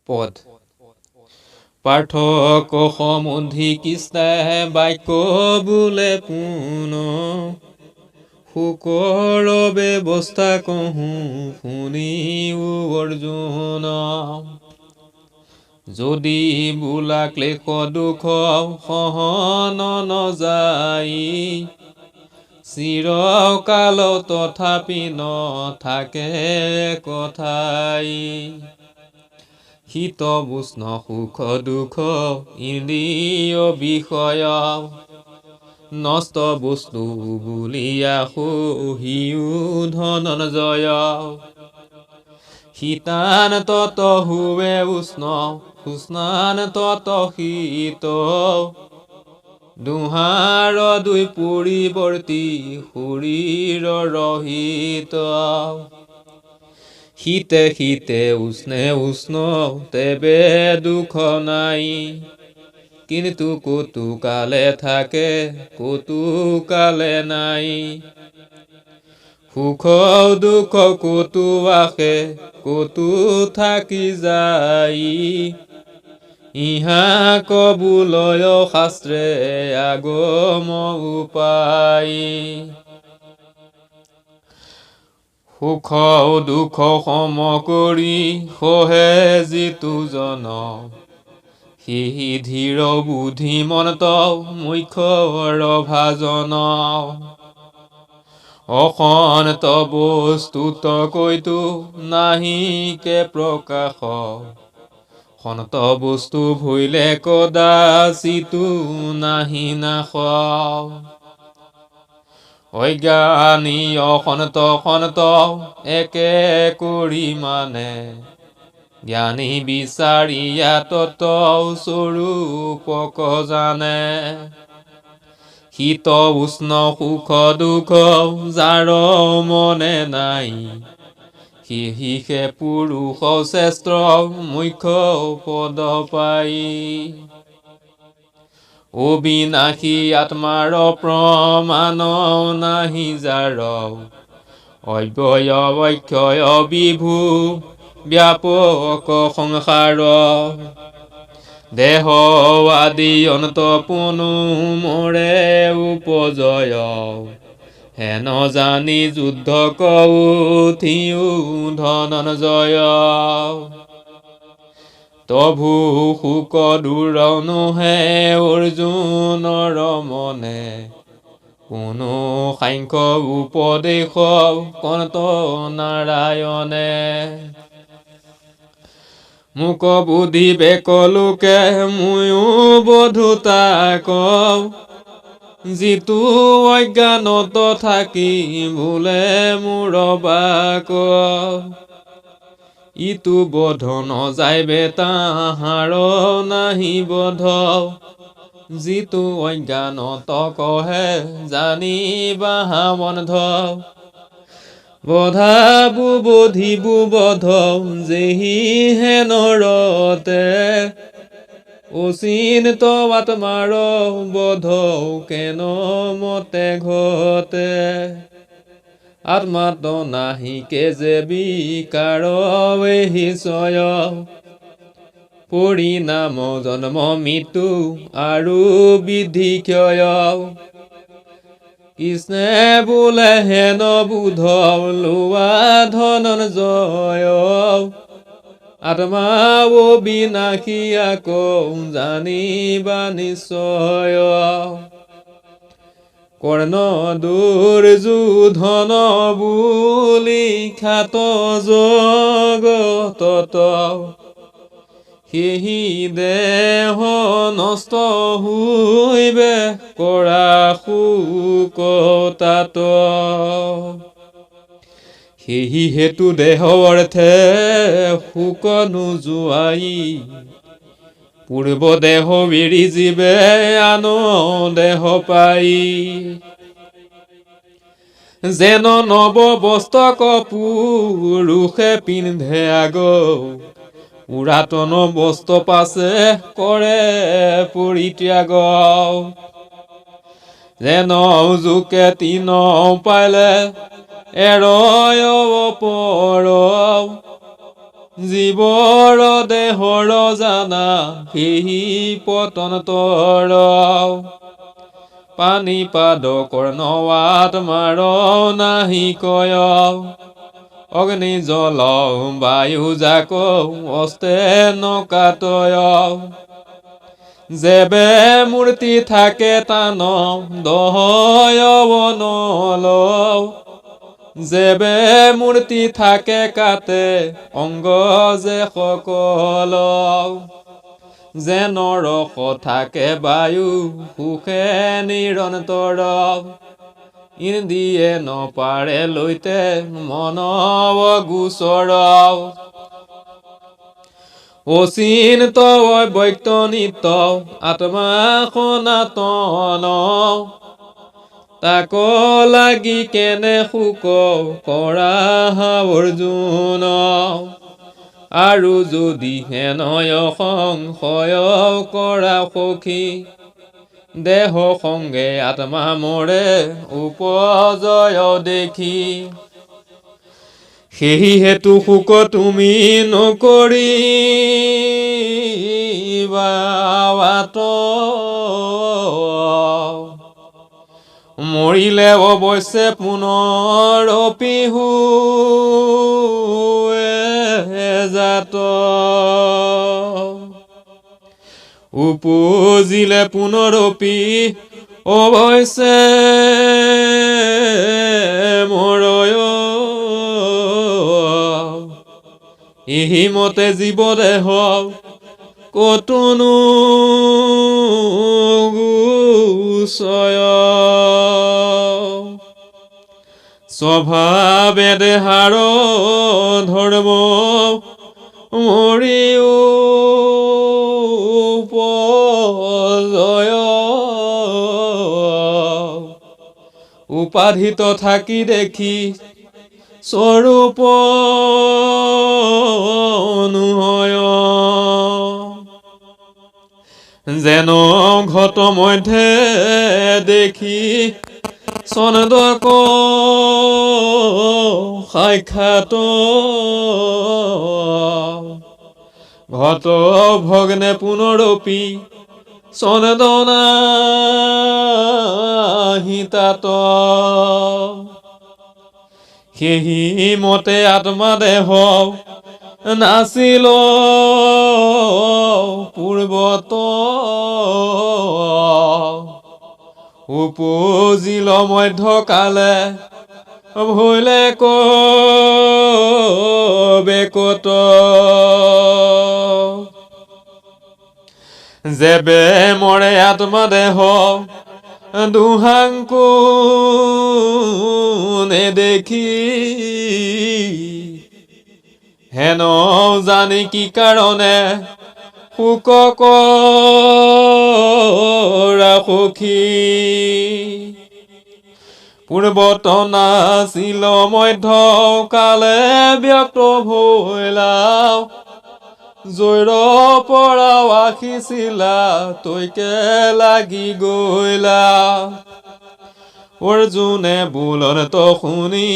পদ পাৰ্থক সমুন্ধি কৃষ্ণে বাক্য বোলে পুন শুকৰ ব্যৱস্থা কহোঁ শুনিও অৰ্জুন যদি বোলা ক্লেশ দুখ সহন নযায় চিৰকাল তথাপি নথাকে কথাই শীত উষ্ণ সুখ দুখ ইন্দ্ৰিয় বিষয় নষ্ট বস্তু বুলিয়া সহিও ধনঞ্জয় শীতান তত হুৱে উষ্ণ উষ্ণান তত শীত দুহাৰ দুই পৰিৱৰ্তী শৰীৰ ৰহিত শীতে শীতে উষ্ণে উষ্ণ তেবে দুখ নাই কিন্তু কতো কালে থাকে কতো কালে নাই সুখ দুখ কতো আহে কতো থাকি যায় ইহা কবুলয় শাস্ত্ৰে আগম উপায় সুখ দুখ সম কৰি সহে যিটো জন সেই ধীৰ বুদ্ধিমন্ত মুখ্যৰ ভাজন অসন্ত বস্তুত কৈতো নাহিকে প্ৰকাশ সন্ত বস্তু ভৈলে কদাচিতো নাহি নাশ অজ্ঞানী অসন্ত সন্ত একে কৰি মানে জ্ঞানী বিচাৰিয়া তত স্বৰূপক জানে শীত উষ্ণ সুখ দুখ যাৰ মনে নাই সিহে পুৰুষ শ্ৰেষ্ঠ মুখ্য পদ পাই অবিনাশী আত্মাৰ প্ৰমাণ নাহি যাৰ অব্যয় অক্ষয় বিভু ব্যাপক সংসাৰ দেহ আদি অন্ত পুনু মৰে উপজয় হেন জানি যুদ্ধ কউঠিও ধনঞ্জয় তভু সুখ দূৰ নোহে অৰ্জুনৰ মনে কোনো সাংখ্য উপদেশ কন্ত নাৰায়ণে মোক বুদ্ধি বেকলোকে ময়ো বধুতা কওঁ যিটো অজ্ঞানত থাকি বোলে মোৰ বাক ইটো বধ নযাইবে তাহাৰ নাহি বধ যিটো অজ্ঞানত কহে জানিবা বন্ধ বধাবু বধিবু বধ যেহি হে নৰতে অচিন্ত আত্মাৰ বধ কেন মতে ঘতে আত্মাত নাহিকে যে বিকাৰ এহি চয় পৰিণাম জন্ম মৃত্যু আৰু বিধি ক্ষয় কৃষ্ণে বোলে হেন বুধ লোৱা ধনঞ্জয় আত্মা অবিনাশী আকৌ জানিবা নিশ্চয় কৰ্ণ দুৰ্যোধন বুলি খ্যাত জগতত সেহি দেহ নষ্ট হৈবে কৰা শোক তাত সেহি হেতু দেহ অৰ্থে শোক নোযোৱাই পূৰ্ব দেহ এৰি জীৱে আন দেহ পাই যেন নৱ বস্ত্ৰক পুৰুষে পিন্ধে আগ পুৰাতন বস্ত্ৰ পাছে কৰে পৰিত্যাগ যেন জোকে তিন পালে এৰয় পৰ জীৱৰ দেহৰ জানা সেই পতন্তৰ পানী পাদ কৰ্ণৱাত মাৰ নাহি কয় অগ্নি জল বায়ু জাক অস্তে নকাতয় যেবে মূৰ্তি থাকে টান দহয় বনল যেবে মূৰ্তি থাকে কাটে অংগ যে সকল যেন ৰস থাকে বায়ু সুখে নিৰন্তৰ ইন্দ্ৰিয়ে নপাৰে লৈতে মনব গোচৰ অচিন্ত বৈতনিত আত্মা সনাতন তাক লাগি কেনে সুখ কৰা অৰ্জুন আৰু যদি হেনয় সংশয় কৰা সখী দেহ সংগে আত্মা মৰে উপজয় দেখি সেই হেতু সুখ তুমি নকৰিবা মৰিলে অৱশ্যে পুনৰ পিহু জাত উপজিলে পুনৰপি অৱশ্যে মৰয় এই মতে জীৱ দেহ কতনো গুচয় স্বভাৱে দেহাৰ ধৰ্ম মৰিও উপজয় উপাধিত থাকি দেখি স্বৰূপ অনুহয় যেন ঘট মধ্যে দেখি চনদক সাক্ষাৎ ঘট ভগ্নে পুনৰপি চনদনাহিতাত সেই মতে আত্মা দেহ নাছিল পূৰ্বত উপজিল মধ্যকালে ভৈলে বেকত যেবে মৰে আত্মা দেহ দুহাংকু নেদেখি হেন জানি কি কাৰণে সুখ কৰা সখী পূৰ্বত নাছিল মধ্য কালে ব্যক্ত ভৈলা জৈৰ পৰাও আখিছিলা তৈকে লাগি গৈলা অৰ্জুনে বোলনত শুনি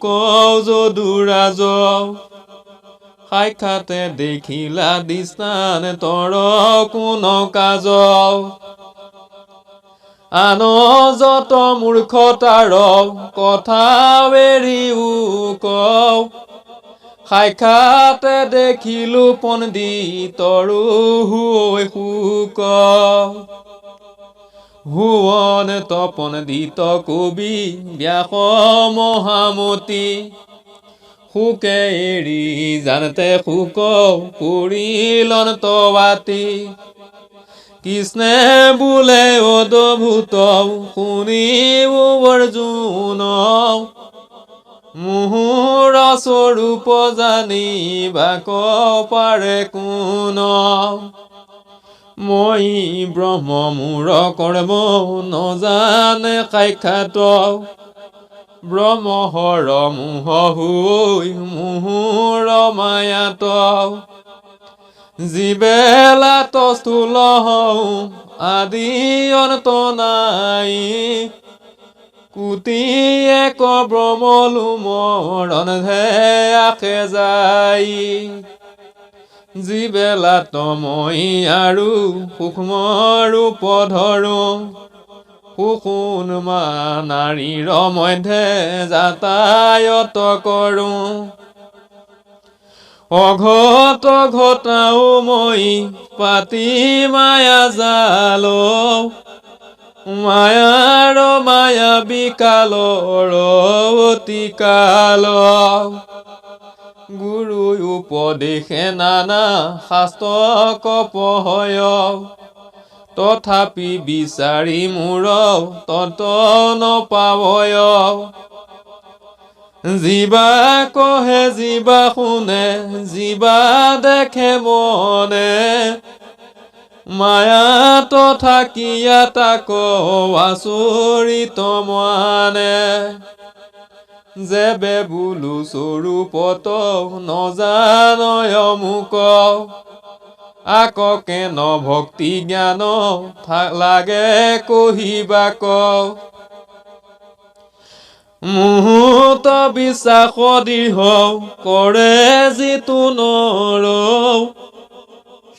কওঁ যদুৰাজ সাক্ষাতে দেখিলা দিস্তান তৰ কোন কাজ আন যত মূৰ্খতাৰ কথা এৰিও কওঁ সাক্ষাতে দেখিলো পণ্ডিতৰো হৈ সুক ভুৱন পণ্ডিত কবি ব্যাস মহামতি সুকে এৰি জানতে সুক পৰিলন্তবাতি কৃষ্ণে বোলে অদ্ভুত শুনিব অৰ্জুন মুহুৰ স্বৰূপ জানিবাক পাৰে কোন মই ব্ৰহ্ম মোৰ কৰ্ম নজানে সাক্ষাৎ ব্ৰহ্মহৰ মোহ হৈ মুহুৰ মায়াত জীবেলাত স্থূল হওঁ আদি অন্ত নাই কুটি এক ব্ৰহ্মলো মৰণে আখে যাই যিবেলা তমই আৰু সূক্ষ্ম ৰূপ ধৰো সুষুণ নাৰীৰ মধ্যে যাতায়ত কৰো অঘট ঘটাও মই পাতি মায়া জাল মায়াৰ মায়া বিকালৰ অতি কাল গুৰু উপদেশে নানা শাস্ত্ৰক পঢ়য় তথাপি বিচাৰি মোৰ তত নপাৱয় জীৱা কহে জীৱা শুনে জীৱা দেখে মনে মায়াত থাকিয়া তাক আচৰিত মানে যেবে বোলো স্বৰূপত নজানয় মোক আককে ন ভক্তি জ্ঞান লাগে কহিবাক মুহূৰ্ত বিশ্বাস দৃঢ় কৰে যিটো নৰ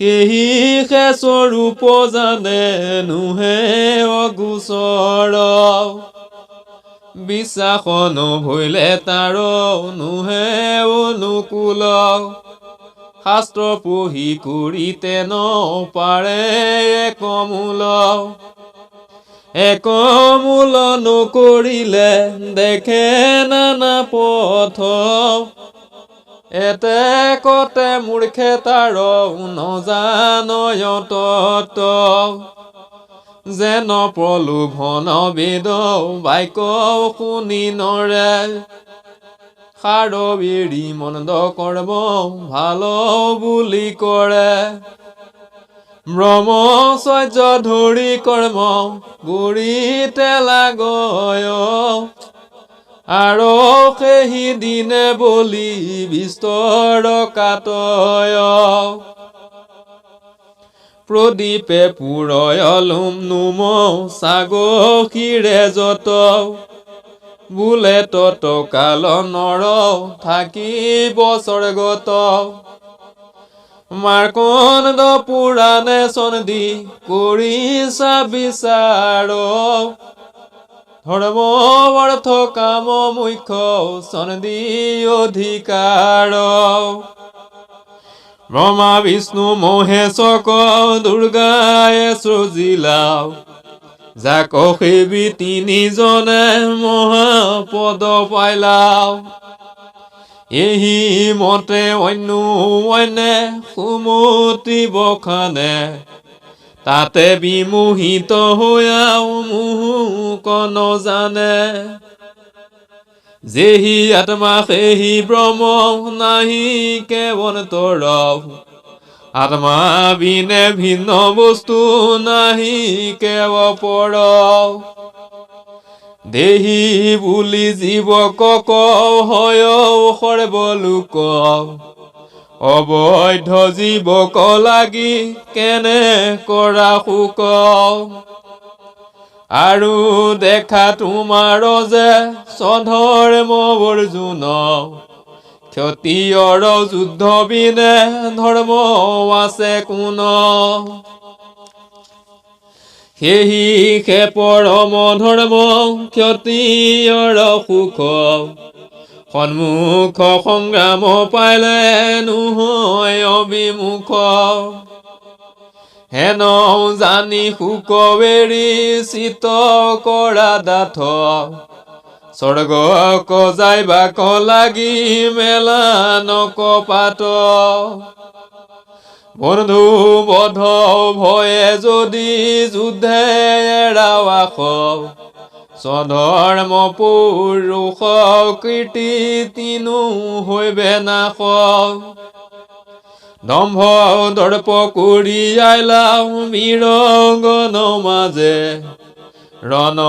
সেহিহে স্বৰূপ জানে নুহে অগোচৰ বিশ্বাস নভৈলে তাৰ নুহে অনুকূল শাস্ত্ৰ পঢ়ি কৰিতে নপাৰে একমূল নকৰিলে দেখে নানা পথ এতে কতে মূৰ্খে তাৰ নজানয় তত যেন প্ৰলোভন বেদ বাক্য শুনি নৰে সাৰ এৰি মন্দ কৰ্ম ভাল বুলি কৰে ব্ৰহ্মচৰ্য ধৰি কৰ্ম কৰিতে লাগয় আৰু সেই দিনে বলি বিস্তৰ কাটয় প্ৰদীপে পুৰয়লুম নুম সাগৰীৰে যত বোলে তত কাল নৰ থাকিব স্বৰ্গত মাৰ্কণ্ড পুৰাণে চন্দি কৰিছা বিচাৰ ধৰ্ম অৰ্থ কাম মুখ্য চন্দি অধিকাৰ ব্ৰহ্মা বিষ্ণু মহেশক দুৰ্গায়ে সৃজিলা যাক সেবি তিনিজনে মহাপদ পাইলা এহি মতে অন্যে সুমতি বখানে তাতে বিমোহিত হৈয়াও মোহক নজানে যেহি আত্মা সেহি ব্ৰহ্ম নাহি কেৱন্তৰ আত্মা বিনে ভিন্ন বস্তু নাহি কেৱ পৰ দেহি বুলি জীৱক হয় সৰ্বলোক অবৈধ জীৱক লাগি কেনে কৰা শোক আৰু দেখা তোমাৰ যে স্বধৰ্ম অৰ্জুন ক্ষতিয়ৰ যুদ্ধ বিনে ধৰ্ম আছে কোন সেহিহে পৰম ধৰ্ম ক্ষতিয়ৰ সুখ সন্মুখ সংগ্ৰাম পাইলে নহয় অবিমুখ হেন জানি সুখ বেৰি চিত কৰা ডাঠ স্বৰ্গক যাইবাক লাগি মেলা নকপাত বন্ধু বধ ভয়ে যদি যুদ্ধে এৰাৱাস স্বধৰ্ম পুৰুষ কীৰ্তি তিনো হৈবে নাশ দম্ভ দৰ্প কৰি আইলাও বীৰংগন মাজে ৰণ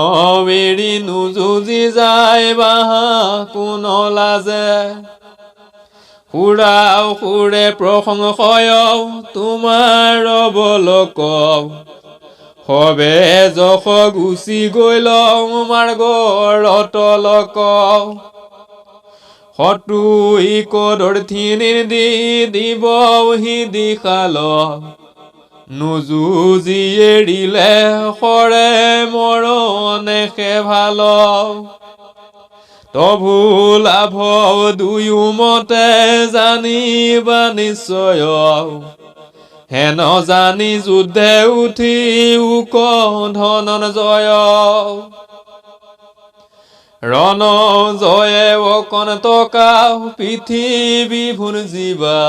বেৰি নুযুজি যায় বাহা কোন লাজে সুৰাও সুৰে প্ৰশংসয় তোমাৰ বলক হবে যখ গুচি গৈ লওঁ মাৰ্গৰ তলক হতুই কদৰ থিনিৰ দি দিবহি দিশাল নুযুজি এৰিলে সৰে মৰণে ভাল তভু লাভ দুয়ো মতে জানিবা নিশ্চয় হেন জানি যুদ্ধে উঠি উক ধনঞ্জয় ৰণ জয়ে অকণ টকা পৃথিৱী ভুঞ্জিবা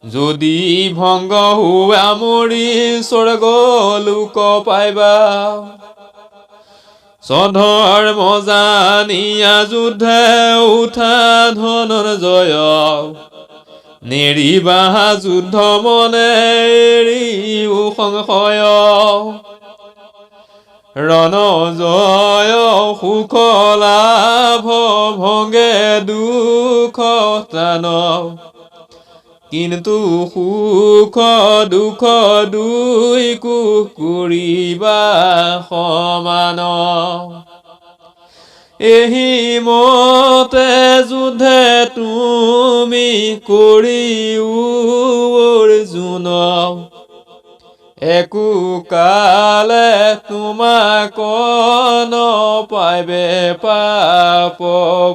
যদি ভংগ হোৱা মৰি স্বৰ্গ লোক পাইবা স্বধৰ্ম জানিয়া যুদ্ধে উঠা ধনঞ্জয় নেৰিবা যুদ্ধ মনে এৰিও সংশয় ৰণজয় সুখ লাভ ভংগে দুখ ত্ৰাণ কিন্তু সুখ দুখ দুইকো কৰিবা সমান এহি মতে যুদ্ধে তুমি কৰিও অৰ্জুন একো কালে তোমাক নপাইবে পাপ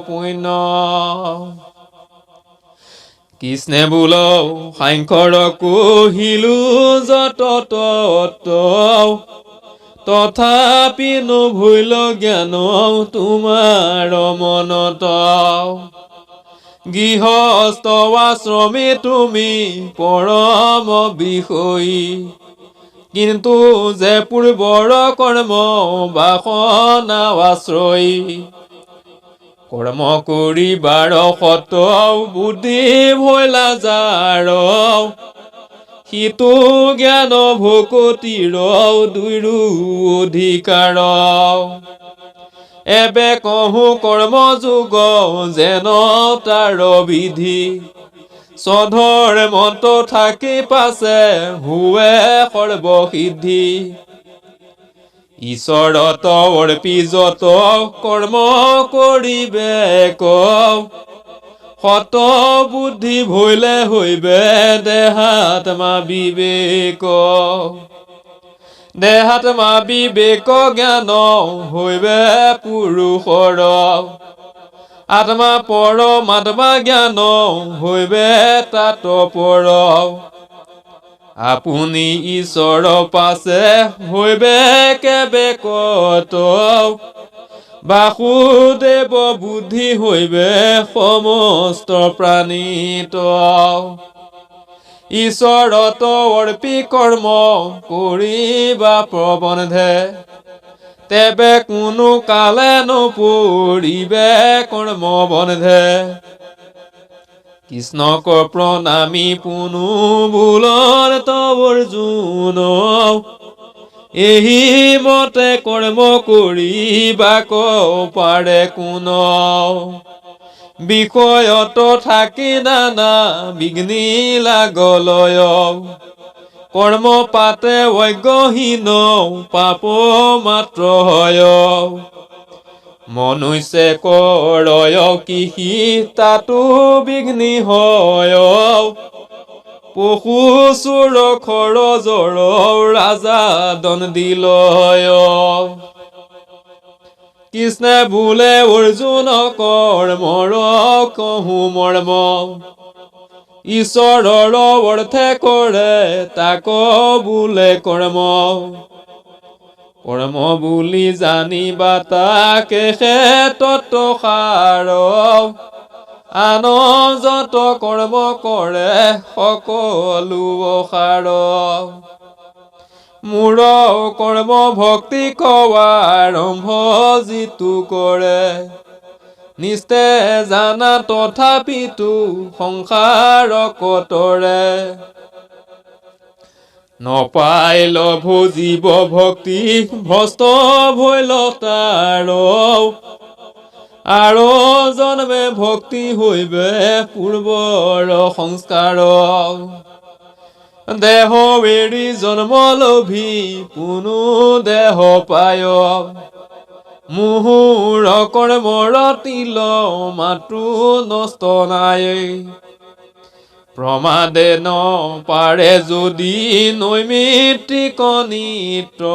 পুণ্য কৃষ্ণে বোল সাংখ্যৰ কহিলো যত তত তথাপি নভৈল জ্ঞান তোমাৰ মনত গৃহস্থ আশ্ৰমী তুমি পৰম বিষয়ী কিন্তু যে পূৰ্বৰ কৰ্ম বাসনা আশ্ৰয়ী কৰ্ম কৰিবাৰ সত বুদ্ধি ভৈলা যাৰ সিটো জ্ঞান ভকতিৰ দুইৰো অধিকাৰ এবে কহো কৰ্ম যোগ যেন তাৰ বিধি স্বধৰ্মত থাকি পাছে হুৱে সৰ্বসিদ্ধি ঈশ্বৰত অৰ্পি যত কৰ্ম কৰিবে সত বুদ্ধি ভৈলে হৈবে দেহাত্মা বিবেক দেহাত্মা বিবেক জ্ঞান হৈবে পুৰুষৰ আত্মা পৰমাত্মা জ্ঞান হৈবে তাতপৰ আপুনি ঈশ্বৰ পাছে হৈবে কেবে কত বাসুদেৱ বুদ্ধি হৈবে সমস্ত প্ৰাণীত ঈশ্বৰত অৰ্পি কৰ্ম কৰিবা প্ৰবন্ধে তেবে কোনো কালে নপৰিবে কৰ্ম বন্ধে কৃষ্ণক প্ৰণামী পুনু বোলৰ অৰ্জুন এহি মতে কৰ্ম কৰিবা পাৰে কোন বিষয়ত থাকি নানা বিঘ্নি লাগলয় কৰ্ম পাতে অজ্ঞহীন পাপ মাত্ৰ হয় মনুষ্যে কৰয় কৃষি তাতো বিঘ্নি হয় পশু চোৰ খৰজৰ ৰাজা দণ্ডিলয় কৃষ্ণে বোলে অৰ্জুন কৰ্মৰ কহো মৰ্ম ঈশ্বৰৰ অৰ্থে কৰে তাক বোলে কৰ্ম কৰ্ম বুলি জানিবা তাকে তত সাৰ আন যত কৰ্ম কৰে সকলো সাৰ মোৰ কৰ্ম ভক্তি আৰম্ভ যিটো কৰে নিস্তে জানা তথাপিতো সংসাৰ কতৰে নপাই লভ জীৱ ভক্তি ভস্ত ভৈল তাৰ আৰু জন্মে ভক্তি হৈবে পূৰ্বৰ সংস্কাৰ দেহ এৰি জন্ম লভি পুনু দেহ পায় মুহুৰ কৰ্মৰ তিল মাতৃ নষ্ট নাই প্ৰমাদে ন পাৰে যদি নৈমিত্তিক নিত্ৰ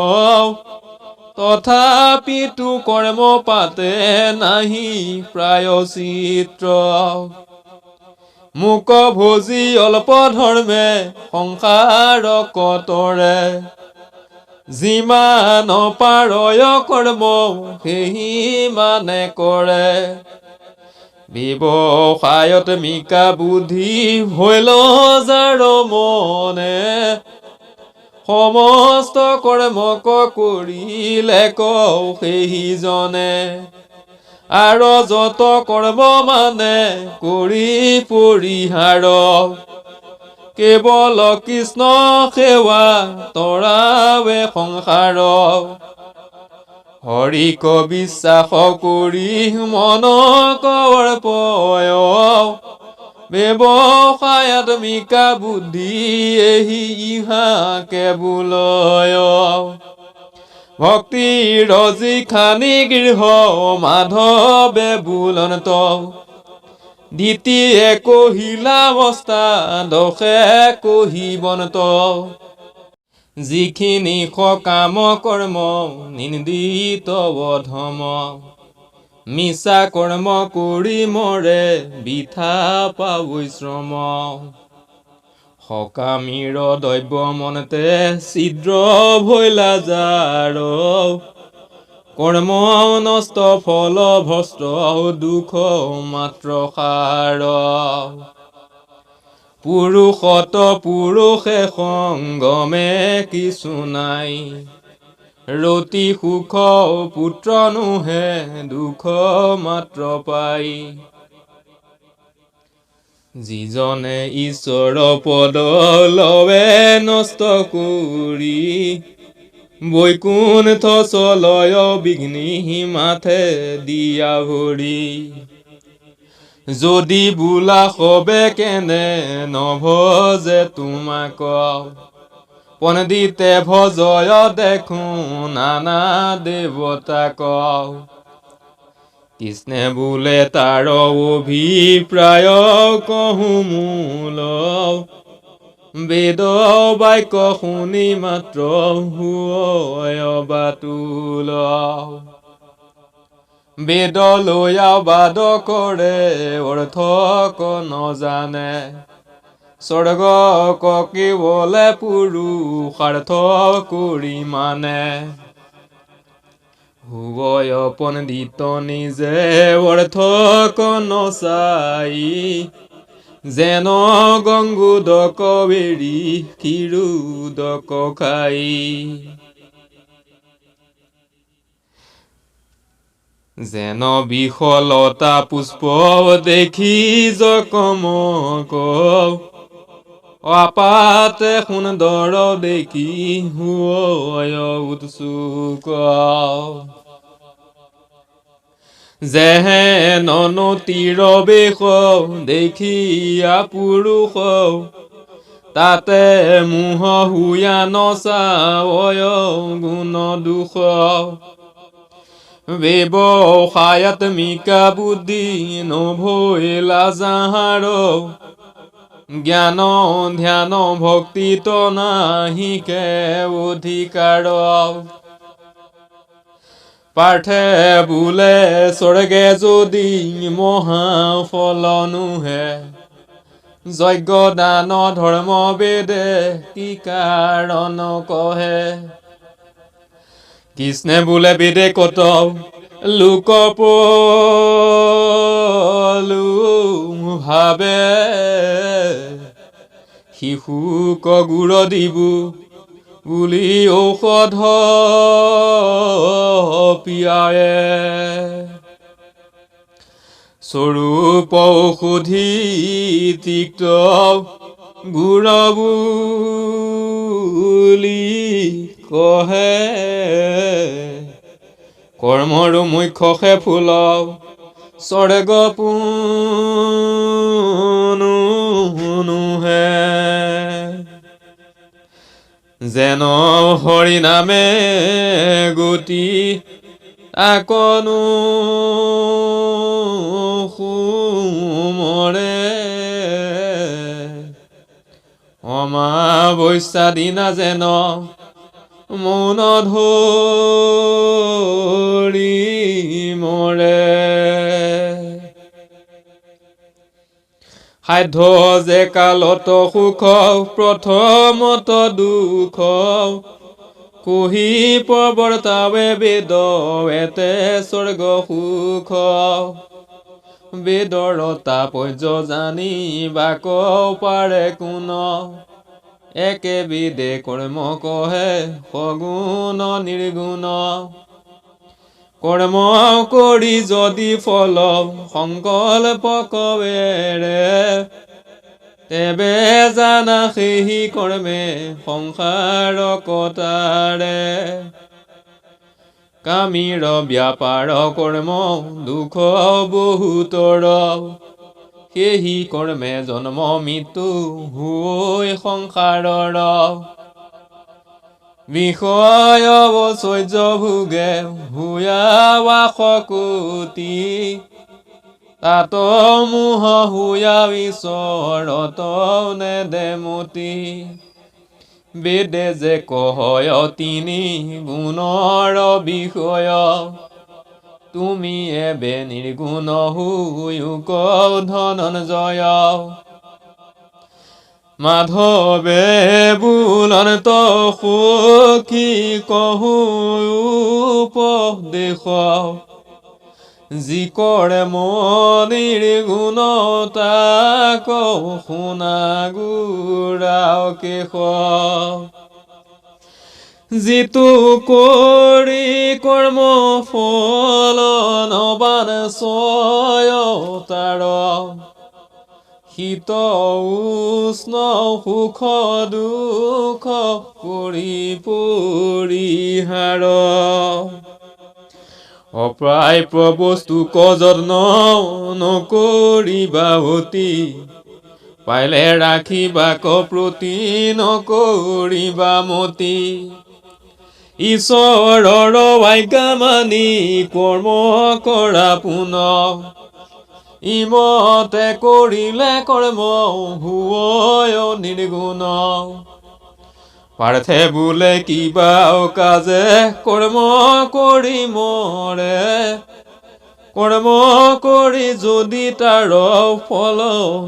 তথাপিতো কৰ্ম পাতে নাহি প্ৰায়চিত্ৰ মোক ভোজি অল্প ধৰ্মে সংসাৰ কতৰে যিমান পাৰয় কৰ্ম সেই মানে কৰে ব্যৱসায়ত মিকা বুদ্ধি হৈল যাৰ মনে সমস্ত কৰ্মক কৰিলে কওঁ সেইজনে আৰু যত কৰ্ম মানে কৰি পৰিহাৰ কেৱল কৃষ্ণ সেৱা তৰাৱে সংসাৰ হৰিক বিশ্বাস কৰি মন কৰ্পয় ব্যৱসায়ত মিকা বুদ্ধি এহি ইহাকে বোলয় ভক্তিৰ যিখানি গৃহ মাধৱে বোলন্ত দ্বিতীয়ে কহিলাৱস্থা দশে কহিবন্ত যিখিনি সকাম কৰ্ম নিন্দিত অধম মিছা কৰ্ম কৰি মৰে বৃথা পৰিশ্ৰম সকামীৰ দৈৱ মনতে ছিদ্ৰ ভৈলা যাৰ কৰ্ম নষ্ট ফল ভ্ৰষ্ট দুখ মাত্ৰ সাৰ পুৰুষত পুৰুষে সংগমে কিছু নাই ৰতি সুখ পুত্ৰ নোহে দুখ মাত্ৰ পাই যিজনে ঈশ্বৰ পদ লৱে নষ্ট কৰি বৈকুণ্ঠ চলয় বিঘ্নি মাথে দিয়া ভৰি যদি বোলা সবে কেনে নভজে তোমাক পণ্ডিতে ভজয় দেখোন নানা দেৱতাক কৃষ্ণে বোলে তাৰ অভিপ্ৰায় কহো মূল বেদ বাক্য শুনি মাত্ৰ হয় বাতুল বেদ লৈয়া বাদ কৰে অৰ্থক নজানে স্বৰ্গক কেৱলে পুৰুষাৰ্থ কৰি মানে হুবয় পণ্ডিত নিজে অৰ্থক নচাই যেন গংগুদক বেৰি ক্ষীৰোদক খাই যেন বিশলতা পুষ্প দেখি জকমক আপাতে সুন্দৰ দেখি হয় উৎসুক যেহেন নতিৰ বেশ দেখিয়া পুৰুষ তাতে মোহ হুয়া নচায় গুণ দুখ ব্যৱসায়ত মিকা বুদ্ধি নভৈলা যাহাৰ জ্ঞান ধ্যান ভক্তিত নাহিকে অধিকাৰ পাৰ্থে বোলে স্বৰ্গে যদি মহাফল নোহে যজ্ঞ দান ধৰ্ম বেদে কি কাৰণ কহে কৃষ্ণে বোলে বেদে কত লোক পলু ভাবে শিশুক গুড় দিবু বুলি ঔষধ পিয়ায়ে স্বৰূপ ঔষধি তিক্ত গুড় বুলি কহে কৰ্মৰ মুখ্যহে ফুল স্বৰ্গ পুনুহে যেন হৰি নামে গতি আকনো সুমৰে অমাৱস্যা দিনা যেন মৌন ধৰি মৰে সাধ্য যে কালত সুখ প্ৰথমত দুখ কুহি প্ৰৱৰ্তাৱে বেদ এতে স্বৰ্গ সুখ বেদৰ তাপৰ্য জানি বাক পাৰে কোন একেবিধে কৰ্ম কহে সগুণ নিৰ্গুণ কৰ্ম কৰি যদি ফল সংকল্প কৰেৰে তেবে জানা সেই কৰ্মে সংসাৰ কটাৰে কামীৰ ব্যাপাৰ কৰ্ম দুখ বহুতৰ সেই কৰ্মে জন্ম মৃত্যু হৈ সংসাৰৰ বিষয় ঐশ্বৰ্য ভোগে হুয়া শকুতি তাত মোহ হুয়া ঈশ্বৰত নেদেমতি বেদে যে কহয় তিনি গুণৰ বিষয় তুমি এবে নিৰ্গুণ হুয়ুক ধনঞ্জয় মাধৱে বুলন্ত সখী কহু উপদেশ যি কৰে মনিৰ্গুণ তাক শুনা গুৰাও কেশ যিটো কৰি কৰ্ম ফল নবান ছয় তাৰ শীত উষ্ণ সুখ দুখ কৰি পৰিহাৰ অপ্ৰাপ্য বস্তুক যত্ন নকৰিবা অতি পাইলে ৰাখিবা প্ৰতি নকৰিবা মতি ঈশ্বৰৰ আজ্ঞা মানি কৰ্ম কৰা পুন ইমতে কৰিলে কৰ্ম হুয় নিৰ্গুণ পাৰ্থে বোলে কিবা কাজে কৰ্ম কৰি মৰে কৰ্ম কৰি যদি তাৰ ফল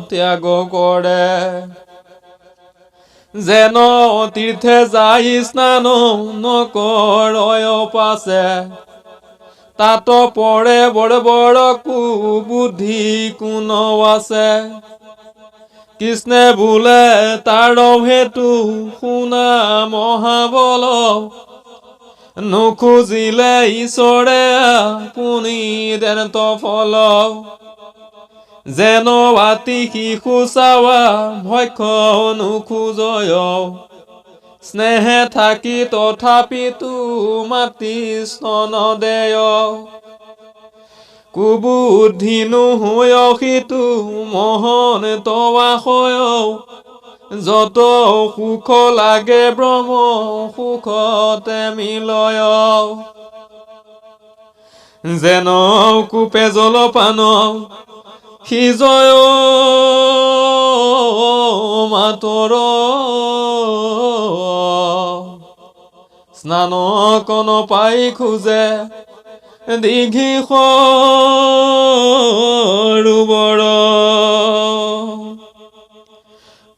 ত্যাগ কৰে যেন তীৰ্থে যাই স্নান নকৰয় পাছে তাত পৰে বৰ বৰ কুবুদ্ধি কোন আছে কৃষ্ণে বোলে তাৰ হেতু শুনা মহাবল নুখুজিলে ঈশ্বৰে আপুনি দেন্ত ফল যেন বাতি শিশু চাৱা ভক্ষ নুখুজয় স্নেহে থাকি তথাপিতো মাতি স্তন দেয় কুবুদ্ধি নুহুয় সিটো মহন তৱাশয় যত সুখ লাগে ব্ৰহ্ম সুখতে মিলয় যেন কূপে জলপান সিজয় মাতৰ স্নান কণ পাই খোজে দীঘি সৰোবৰ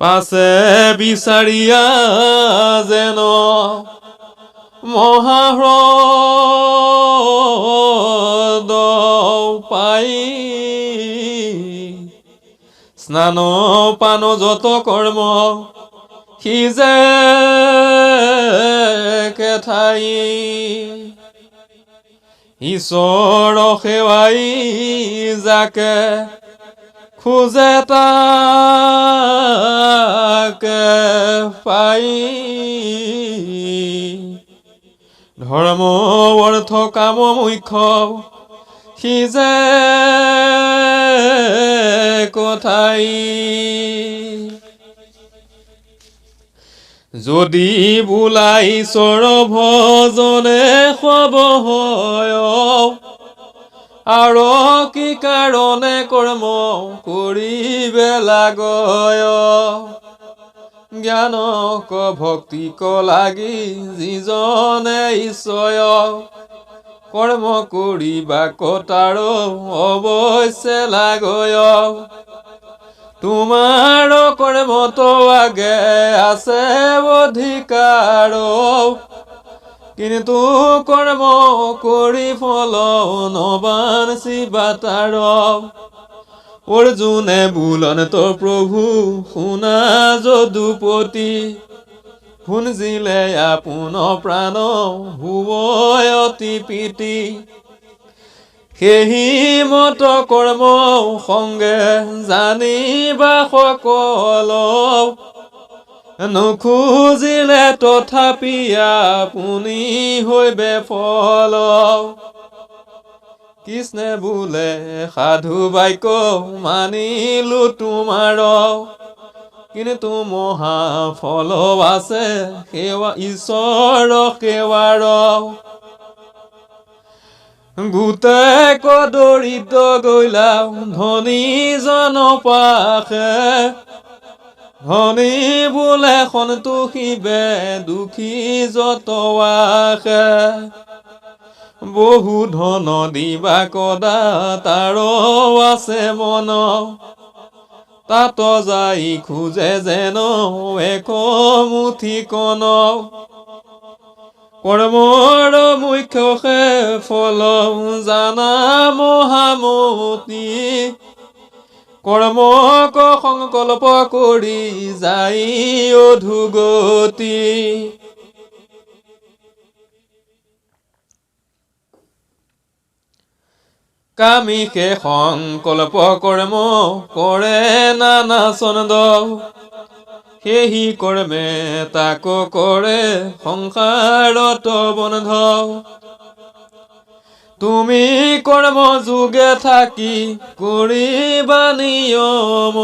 পাছে বিচাৰিয়া যেন মহাহ্ৰদ পাই স্নান পান যত কৰ্ম সিজে কেঠাই ঈশ্বৰ সেৱাই যাকে খোজে তাকে পাই ধৰ্ম অৰ্থ কাম মুখ্য সিজে কথাই যদি বোলা ঈশ্বৰ ভজনে সব হয় আৰু কি কাৰণে কৰ্ম কৰিবে লাগয় জ্ঞানক ভক্তিক লাগি যিজনে ঈশ্বৰ কৰ্ম কৰিবা কটাৰ অৱশ্যে লাগয় তোমাৰ কৰ্মতো আগে আছে অধিকাৰ কিন্তু কৰ্ম কৰি ফল নবাঞ্চিবা তাৰ অৰ্জুনে বোলন্ত প্ৰভু শুনা যদুপতি শুনজিলে আপোন প্ৰাণ হুব অতি প্ৰীতি সেহি মত কৰ্ম সংগে জানিবা সকল নুখুজিলে তথাপি আপুনি হৈবে ফল কৃষ্ণে বোলে সাধু বাক্য মানিলো তোমাৰ কিন্তু মহা ফল আছে সেৱা ঈশ্বৰ সেৱাৰ গোটেক দৰিদ্ৰ গৈলা ধনী জন পাশে ধনী বোলে সন্তোষিবে দুখী যত আশে বহু ধন দিবা কদা তাৰ আছে মন তাত যাই খোজে যেন এক মুঠি কণ কৰ্মৰ মুখ্য ফল জানা মহামতি কৰ্মক সংকল্প কৰি যাই অধুগতি কামিকে সংকল্প কৰ্ম কৰে নানা চন্দ সেহি কৰ্মে তাক কৰে সংসাৰত বন্ধ তুমি কৰ্ম যোগে থাকি কৰিবা নিয়ম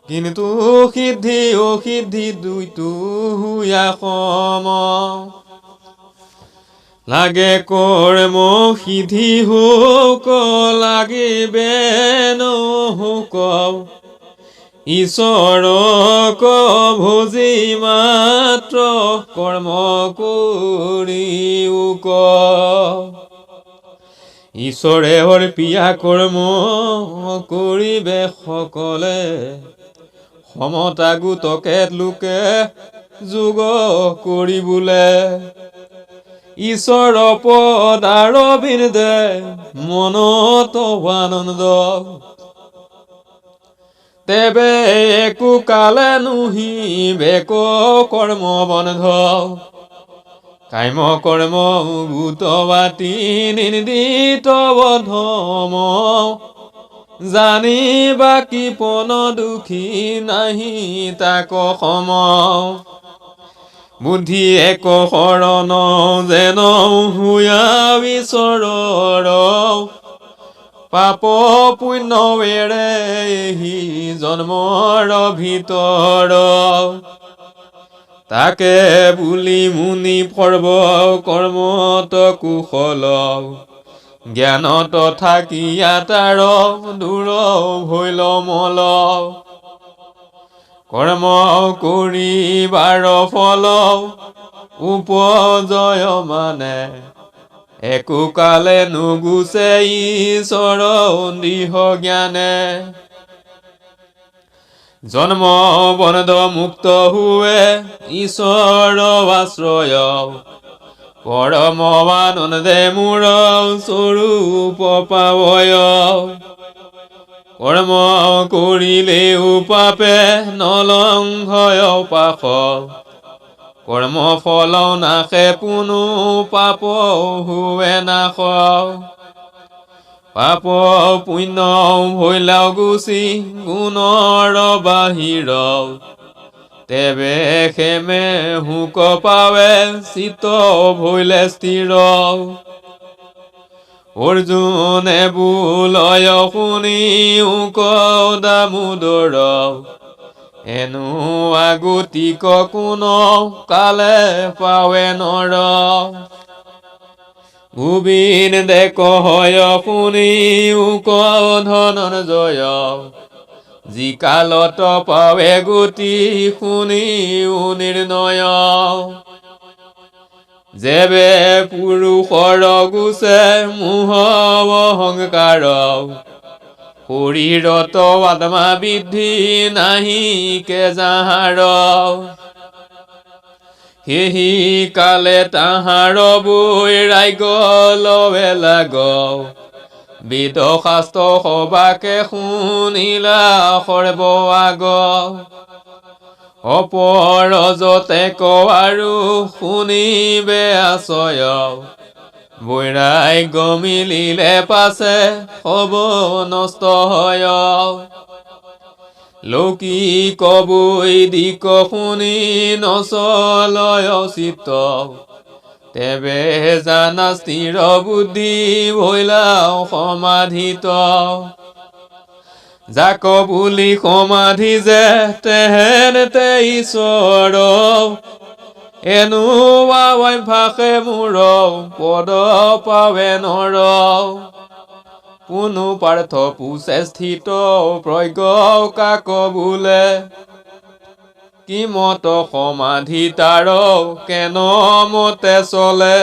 কিন্তু সিদ্ধি অসিদ্ধি দুইটো হুয়া সম লাগে কৰ্ম সিদ্ধি হোক লাগিবে নহোক ঈশ্বৰক ভজি মাত্ৰ কৰ্ম কৰিওক ঈশ্বৰে অৰ্পিয়া কৰ্ম কৰিবে সকলে সমতা গোটকে লোকে যোগ কৰি বোলে ঈশ্বৰ পদ আৰবিন্দে মনত আনন্দ তেবে একো কালে নুহিবে কৰ্ম বন্ধ কাম্য কৰ্ম গোটবাতি নিৰ্দিত বধম জানিবা কৃপণ দুখী নাহি তাক সম বুদ্ধি এক শৰণ যেন হুয়া ঈশ্বৰৰ পাপ পুণ্য এৰেহি জন্মৰ ভিতৰ তাকে বুলি মুনি পৰ্ব কৰ্মত কুশল জ্ঞানত থাকিয়া তাৰ দূৰ ভৈল মল কৰ্ম কৰিবাৰ ফল উপজয় মানে একো কালে নুগুচে ঈশ্বৰ দৃঢ় জ্ঞানে জন্ম বন্ধ মুক্ত হুৱে ঈশ্বৰ আশ্ৰয় পৰম আনন্দে মূৰ স্বৰূপ পাৱয় কৰ্ম কৰিলেও পাপে নলংঘয় পাশ কৰ্ম ফল নাশে পুনু পাপ হুৱে নাশ পাপ পুণ্য ভৈলাও গুচি গুণৰ বাহিৰ তেবে খেমে হুক পাৱে চিত ভৈলে স্থিৰ অৰ্জুনে বোলয় শুনি হুক দামোদৰ এনো আগতিক কোন কালে পাৱে নৰ গোবিন দেক হয় শুনি উক ধনঞ্জয় যি কালত পাৱে গতি শুনিও নিৰ্ণয় যেবে পুৰুষৰ গুছে মোহ অহংকাৰ শৰীৰত আত্মা বৃদ্ধি নাহি কে যাহাৰ সেহি কালে তাহাৰ বৈৰাগ্য লবে লাগ বেদ শাস্ত্ৰ সবাকে শুনিলা সৰ্ব আগ অপৰজতে আৰু শুনিবে আশয় বৈৰাগ্য মিলিলে পাছে হব নষ্ট হয় লৌকিক বৈদিক শুনি নচলয় চিত্ত তেবে জানা স্থিৰ বুদ্ধি ভৈলা সমাধিত যাক বুলি সমাধি যে তেহেনতে ঈশ্বৰ এনো অভ্যাসে মোৰ পদ পাৱে নৰ কোনো পাৰ্থ পুছে স্থিত প্ৰজ্ঞ কাক বোলে কি মত সমাধি তাৰ কেন মতে চলে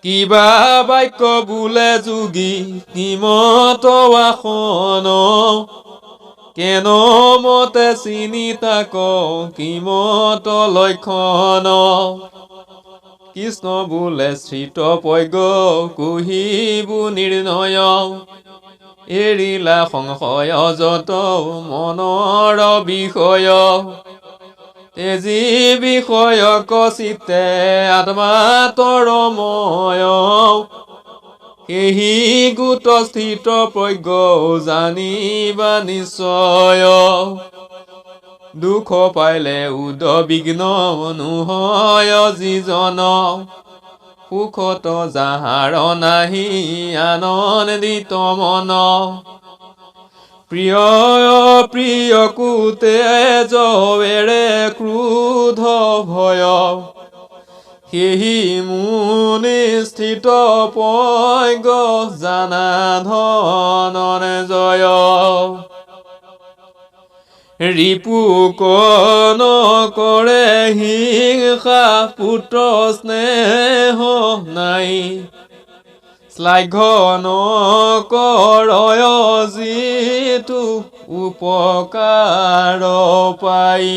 কিবা বাক্য বোলে যোগী কিমত আসন কেন মতে চিনি তাক কিমত লক্ষণ কৃষ্ণ বোলে স্থিত প্ৰজ্ঞ কহিবু নিৰ্ণয় এৰিলা সংশয় যত মনৰ বিষয় তেজি বিষয়ক চিত্তে আত্মা তৰময় সেহি গোট স্থিত প্ৰজ্ঞ জানিবা নিশ্চয় দুখ পাইলে উদ্বিগ্ন নহয় যিজন সুখত যাহাৰ নাহি আনন্দিত মন প্ৰিয় প্ৰিয় কুতে জবেৰে ক্ৰোধ ভয় সেহি মুনি স্থিত প্ৰজ্ঞ জানা ধনঞ্জয় ৰিপু কন কৰে হিংসা পুত্ৰ স্নেহ নাই শ্লাঘ্য নকৰয় যিটো উপকাৰ পাই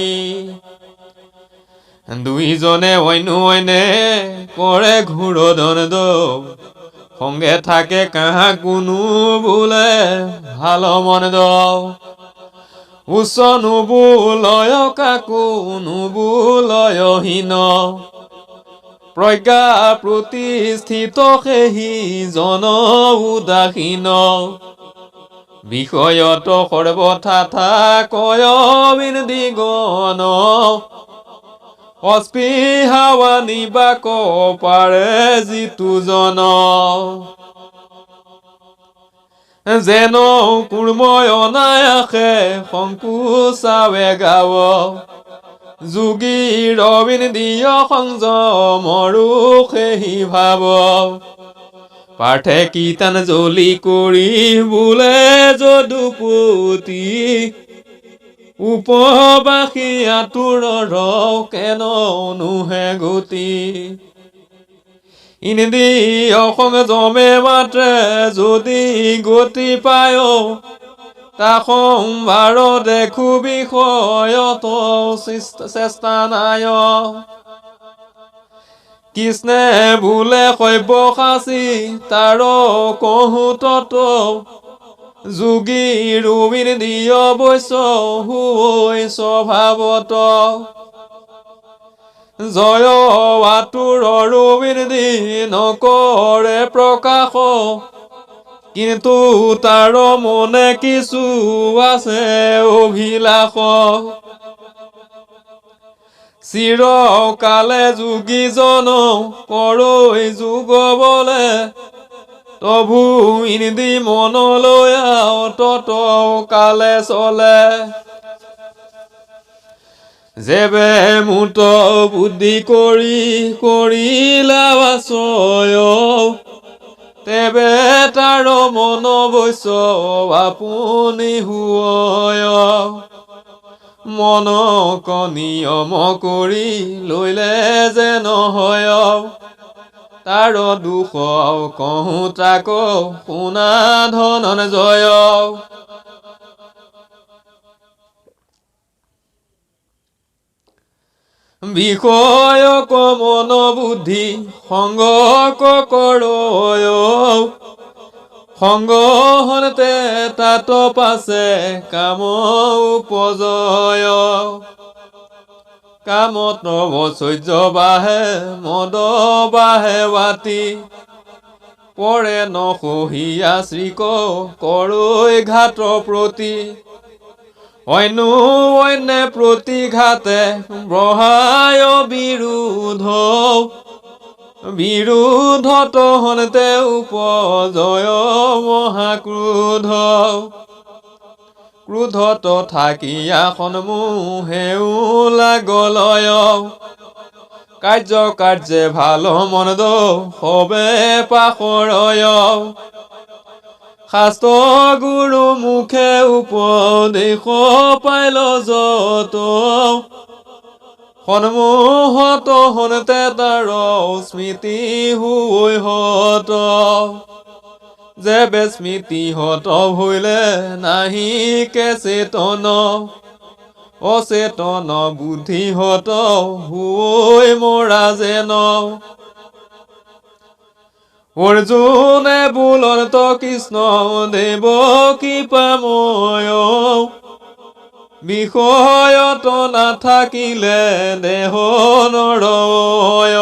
দুইজনে অন্য অন্যে কৰে ঘূৰ দ্বন্দ্ব সংগে থাকে কাহা কোনো বোলে ভাল মন্দ উচ্চ নুবুলয় কাকো নুবুলয়হীন প্ৰজ্ঞা প্ৰতিষ্ঠিত সেহি জন উদাসীন বিষয়ত সৰ্বথা কয় বিনদিগণ অস্পৃহা নিবাক পাৰে যিটো জন যেন কুৰ্ময় নায়াসে সংকোচাৱে গাৱ যোগীৰ বিনদিয় সংযমৰো সেহি ভাৱ পাৰ্থে কীৰ্তন জ্বলি কৰি বোলে যদুপতি উপবাসী আতুৰৰ কেন নুহে গতি ইন্দ্ৰিয় সংযমে মাত্ৰে যদি গতি পায় তা সম্ভাৰ দেখো বিষয়ত চেষ্টা নাই কৃষ্ণে বোলে সব্যসাচী তাৰ কহো তত যোগীৰ বিনদিয় বৈশ্য হৈ স্বভাৱত জয় আতুৰৰ বিনদি নকৰে প্ৰকাশ কিন্তু তাৰ মনে কিছু আছে অভিলাষ চিৰকালে যোগীজন কৰৈ যোগ বলে তভু ইন্দি মনলৈ তত কালে চলে যেবে মুত বুদ্ধি কৰিলা বাচয় তেবে তাৰ মন বৈছ আপুনি হুয় মন নিয়ম কৰি লৈলে যে নহয় তাৰ দুখ কহো তাক শুনা ধনঞ্জয় বিষয়ক মন বুদ্ধি সংগ কৰয় সংগ হনতে তাত পাছে কাম উপজয় কামত নৱচৰ্য বাহে মদ বাহে বাতি পৰে নসহিয়া শ্ৰীক কৰৈ ঘাট প্ৰতি অন্যে প্ৰতিঘাতে বঢ়ায় বিৰোধত হনতে উপজয় মহাক্ৰোধ ক্ৰোধত থাকিয়া সন্মুহেও লাগলয় কাৰ্যে ভাল মনদ সবে পাশৰয় শাস্ত্ৰ গুৰু মুখে উপদেশ পাইল যত সন্মুহত হনতে তাৰ স্মৃতি হৈ হত যেবে স্মৃতি হত হইলে নাহি কে চেতন অচেতন বুদ্ধি হত হৈ মৰা যেন অৰ্জুনে বোলন্ত কৃষ্ণ দেৱকী পাময় বিষয়ত নাথাকিলে দেহ নৰয়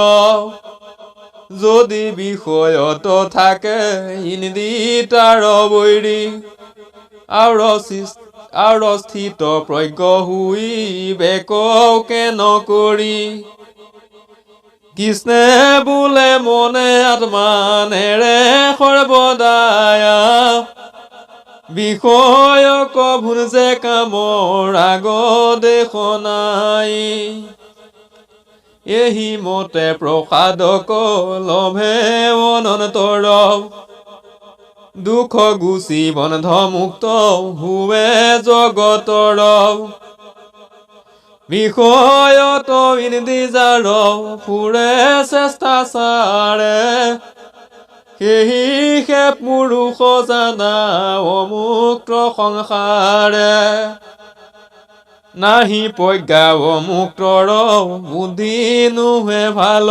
যদি বিষয়ত থাকে ইন্দি তাৰ বৈৰী আৰু স্থিত প্ৰজ্ঞ হুই বেককে নকৰি কৃষ্ণে বোলে মনে আত্মা নেৰে সৰ্বদায়া বিষয়ক ভুঞ্জে কামৰ আগ দেশ নাই এহি মতে প্ৰসাদক লভে অনন্তৰ দুখ গুচি বন্ধ মুক্ত হুৱে জগতৰ বিষয়ত ইন্দি যাৰ ফুৰে চেষ্টাচাৰে সেহিহে পুৰুষ জানা অমুক্ত সংসাৰে নাহি প্ৰজ্ঞা অমুক্তৰ বুদ্ধি নোহে ভাল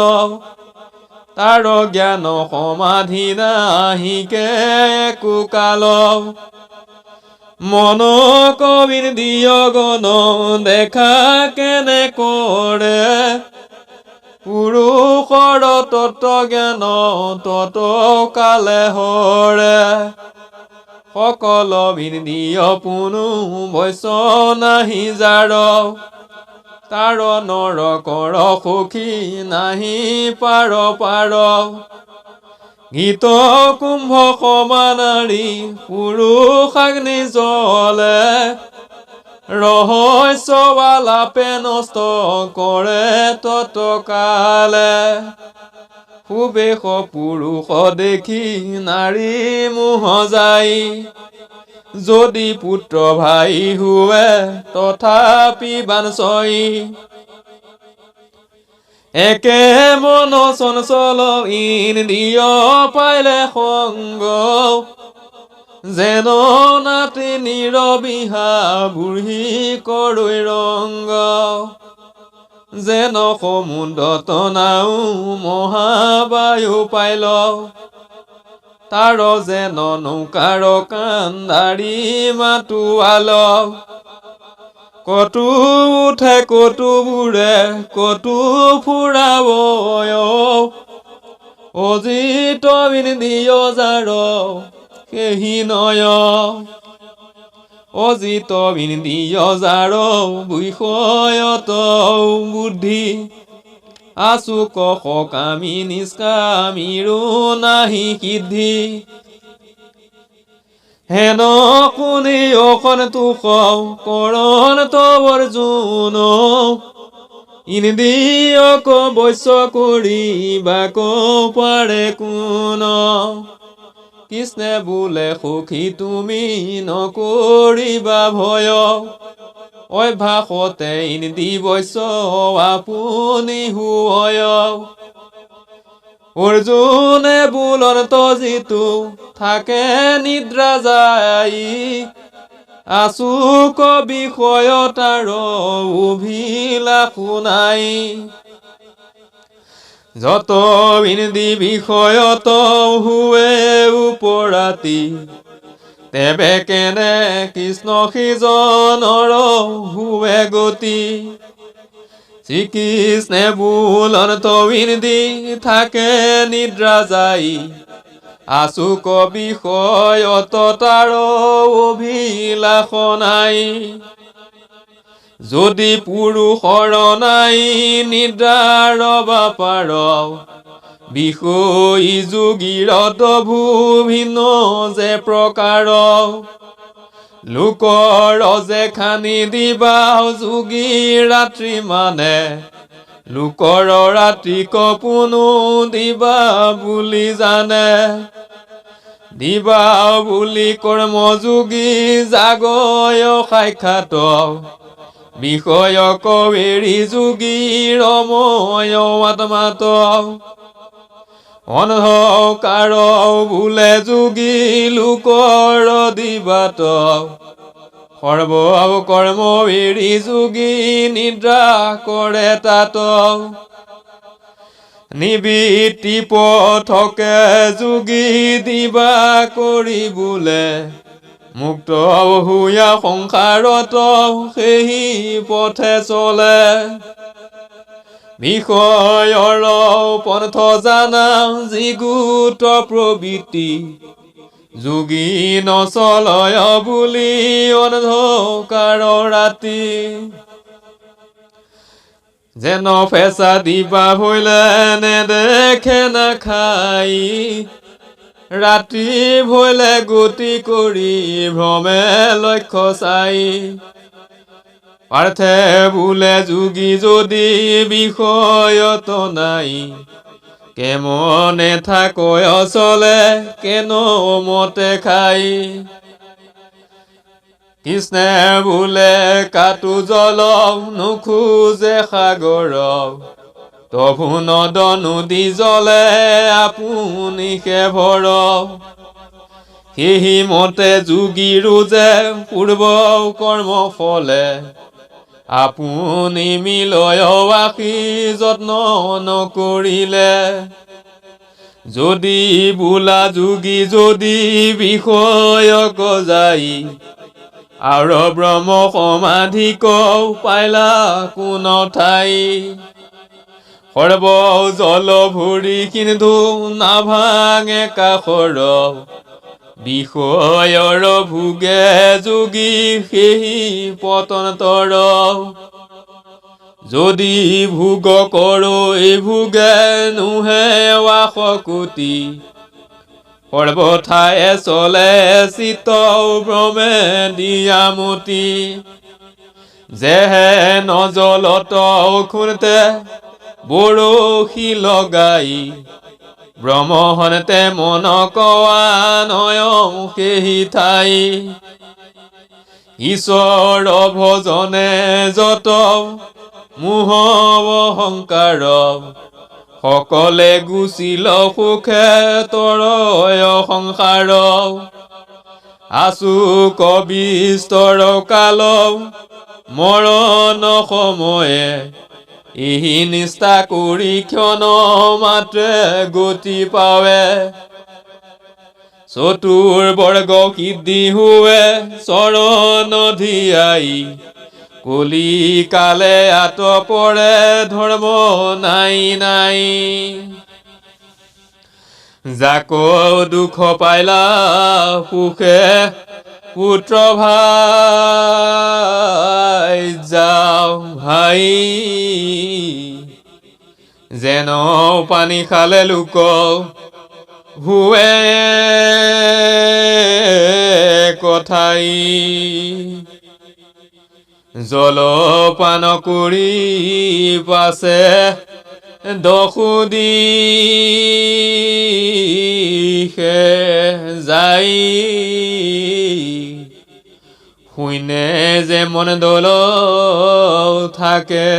তাৰ জ্ঞান সমাধি নাহিকে একো কাল মন কবিন্দিয় গণ দেখা কেনে কৰে পুৰুষৰ তত্ত্ব জ্ঞান তত কালে হৰে সকল বিন্দিয় পুনু বৈছ নাহি যাৰ তাৰ নৰকৰ সখী নাহি পাৰ গীত কুম্ভ সমানাৰী পুৰুষাগ্নি জলে ৰহস্যৱালাপে নষ্ট কৰে তৎকালে সুবেশ পুৰুষ দেখি নাৰী মোহ যাই যদি পুত্ৰ ভাই হুৱে তথাপি বাঞ্ছই একে মন চঞ্চল ইন্দ্ৰিয় পাইলে সংগ যেন নাতি নিৰবিহা বুঢ়ী কৰৈ ৰংগ যেন সমুদ্ৰত নাও মহাবায়ু পাইল তাৰ যেন নৌকাৰ কান্দাৰী মাতোৱাল কতো উঠে কতো বুৰে কতো ফুৰাবয় অজিত বিন্দিয় যাৰ কেহি নয় অজিত বিন্দিয় যাৰ বিষয়ত বুদ্ধি আছো সকামি নিষ্কামিৰো নাহি সিদ্ধি হেন কোনে অকণ তুক কৰণ তবৰ জুন ইন্দ্ৰিয়ক বৈশ্য কৰিবাক পাৰে কোন কৃষ্ণে বোলে সখী তুমি নকৰিবা ভয় অভ্যাসতে ইন্দ্ৰি বৈশ্য আপুনি হুয় অৰ্জুনে বোলন্ত যিটো থাকে নিদ্ৰা যাই আছো বিষয়তাৰ অভিলাষো নাই যত ইন্দ্ৰি বিষয়ত হুৱে উপৰাতি তেবে কেনে কৃষ্ণ সিজনৰ হুৱে গতি শ্ৰীকৃষ্ণে বোলন্ত ইন্দ্ৰি থাকে নিদ্ৰা যাই আছো বিষয়ত তাৰ অভিলাষ নাই যদি পুৰুষৰ নাই নিদ্ৰাৰ বাপাৰ বিষয়ী যোগীৰত ভিন্ন যে প্ৰকাৰ লোকৰ যে খানি দিবা যোগী ৰাত্ৰি মানে লোকৰ ৰাতি কপোনো দিবা বুলি জানে দিবা বুলি কৰ্মযোগী জাগয় সাক্ষাৎ বিষয়ক এৰি যোগী ৰময় আত্মাত অন্ধকাৰ বোলে যোগী লোকৰ দিবাত সৰ্ব কৰ্ম এৰি যোগী নিদ্ৰা কৰে তাত নিবৃত্তি পথকে যোগী দিবা কৰি বোলে মুক্ত হুয়া সংসাৰত সেই পথে চলে বিষয়ৰ পন্থ জানা যিগুট প্ৰবৃত্তি যোগী নচলয় বুলি অন্ধকাৰ ৰাতি যেন ফেঁচা দিবা ভৈলে নেদেখে নাখাই ৰাতি ভৈলে গতি কৰি ভ্ৰমে লক্ষ্য চাই পাৰ্থে বোলে যোগী যদি বিষয়ত নাই কেমনে থাকয় চলে কেন মতে খাই কৃষ্ণে বোলে কাটো জল নোখোজে সাগৰ তভু নদ নদী জলে আপুনি ভৰ সেই মতে যোগীৰো যে পূৰ্ব কৰ্ম ফলে আপুনি মিলয় আশী যত্ন নকৰিলে যদি বোলা যোগী যদি বিষয়ক যাই আৰু ব্ৰহ্ম সমাধিক পাইলা কোন ঠাই সৰ্ব জল ভৰি কিন্তু নাভাঙে কাষৰ বিষয়ৰ ভোগে যোগী সেই পতন্তৰ যদি ভোগ কৰো এই ভোগে নোহেৱা শকুতি সৰ্বঠায়ে চলে চিত ভ্ৰমে দিয়ামতি যেহে নজলত খুনতে বৰশী লগাই ব্ৰহ্মহনতে মন কোৱা নয় সেই ঠাই ঈশ্বৰ ভজনে যত মোহ অহংকাৰ সকলে গুচিল সুখে তৰয় সংসাৰ আছো বিস্তৰ কাল মৰণ সময়ে এই নিষ্ঠা কৰি ক্ষণ মাত্ৰে গতি পাৱে চতুৰ বৰ্গ সিদ্ধি হুৱে চৰণ ধিয়াই কলি কালে আত পৰে ধৰ্ম নাই নাই যাক দুখ পাইলা সুখে পুত্ৰ ভাই যাও ভাই যেন পানী খালে লোক হুৱে কথাই জলপান কৰি পাছে দহু দিশে যাই শুইনে যে মন দল থাকে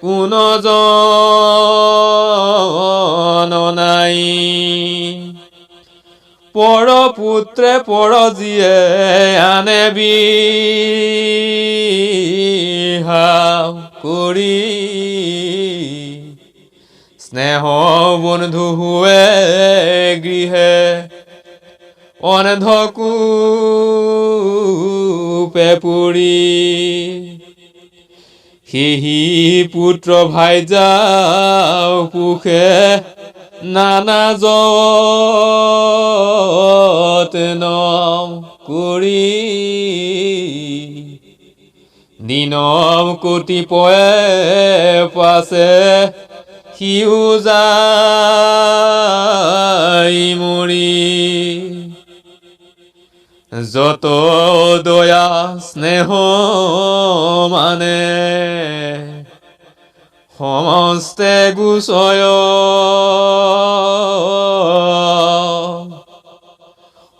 কোনো জন নাই পৰ পুত্ৰে পৰ জীয়ে আনে বিহাও কৰি স্নেহ বন্ধু হুৱে গৃহে অন্ধকূপে পুৰি সেহি পুত্ৰ ভাইজাও পুখে নানা যত্ন কৰি দিনম কতিপয়ে পাছে সিও যায় মৰি যত দয়া স্নেহ মানে সমস্তে গুচয়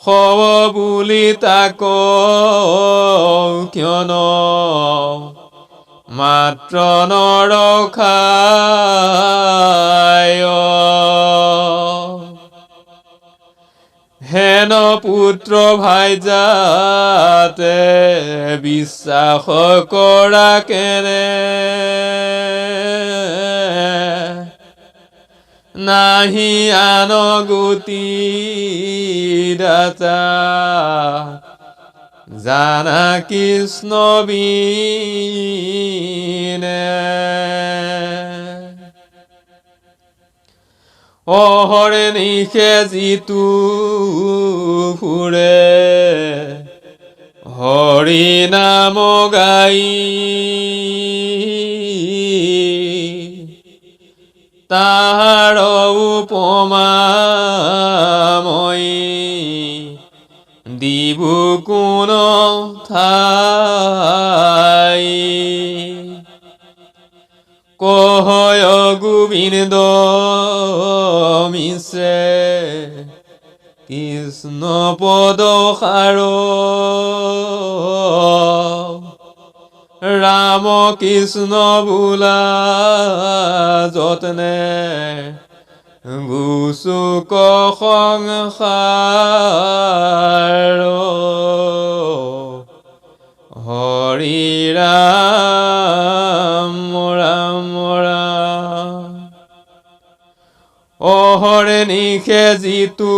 হব বুলি তাক কিয়ন মাত্ৰ নৰখায় হেন পুত্ৰ ভাইজাতে বিশ্বাস কৰা কেনে নাহি আন গতি দাতা জানা কৃষ্ণ বিনে অহৰে নিশে যিটো ফুৰে হৰি নাম গাই তাহাৰ উপমা মই দিবু কোন ঠাই কহয় গোবিন্দ মিশ্ৰে কৃষ্ণ পদ সাৰ ৰাম কৃষ্ণ বোলা যতনে গুচুক সংসাৰ হৰি ৰাম ৰাম ৰাম অহৰে নিশে যিটো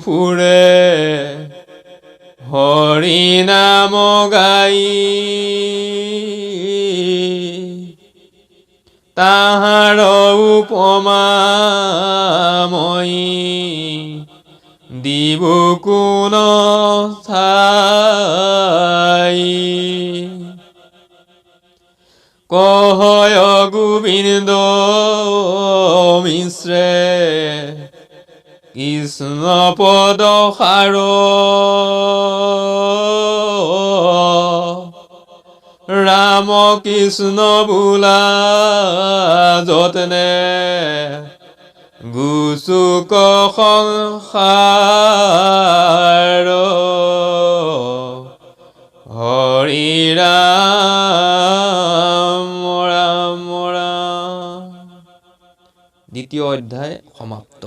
ফুৰে হৰি নাম গাই তাহাৰ উপমা মই দিবু কোন ঠাই কহয় গোবিন্দ মিশ্ৰে কৃষ্ণ পদ সাৰ ৰাম কৃষ্ণ বোলা যতনে গুচুক সংসাৰ হৰি ৰাম ৰাম ৰাম। দ্বিতীয় অধ্যায় সমাপ্ত।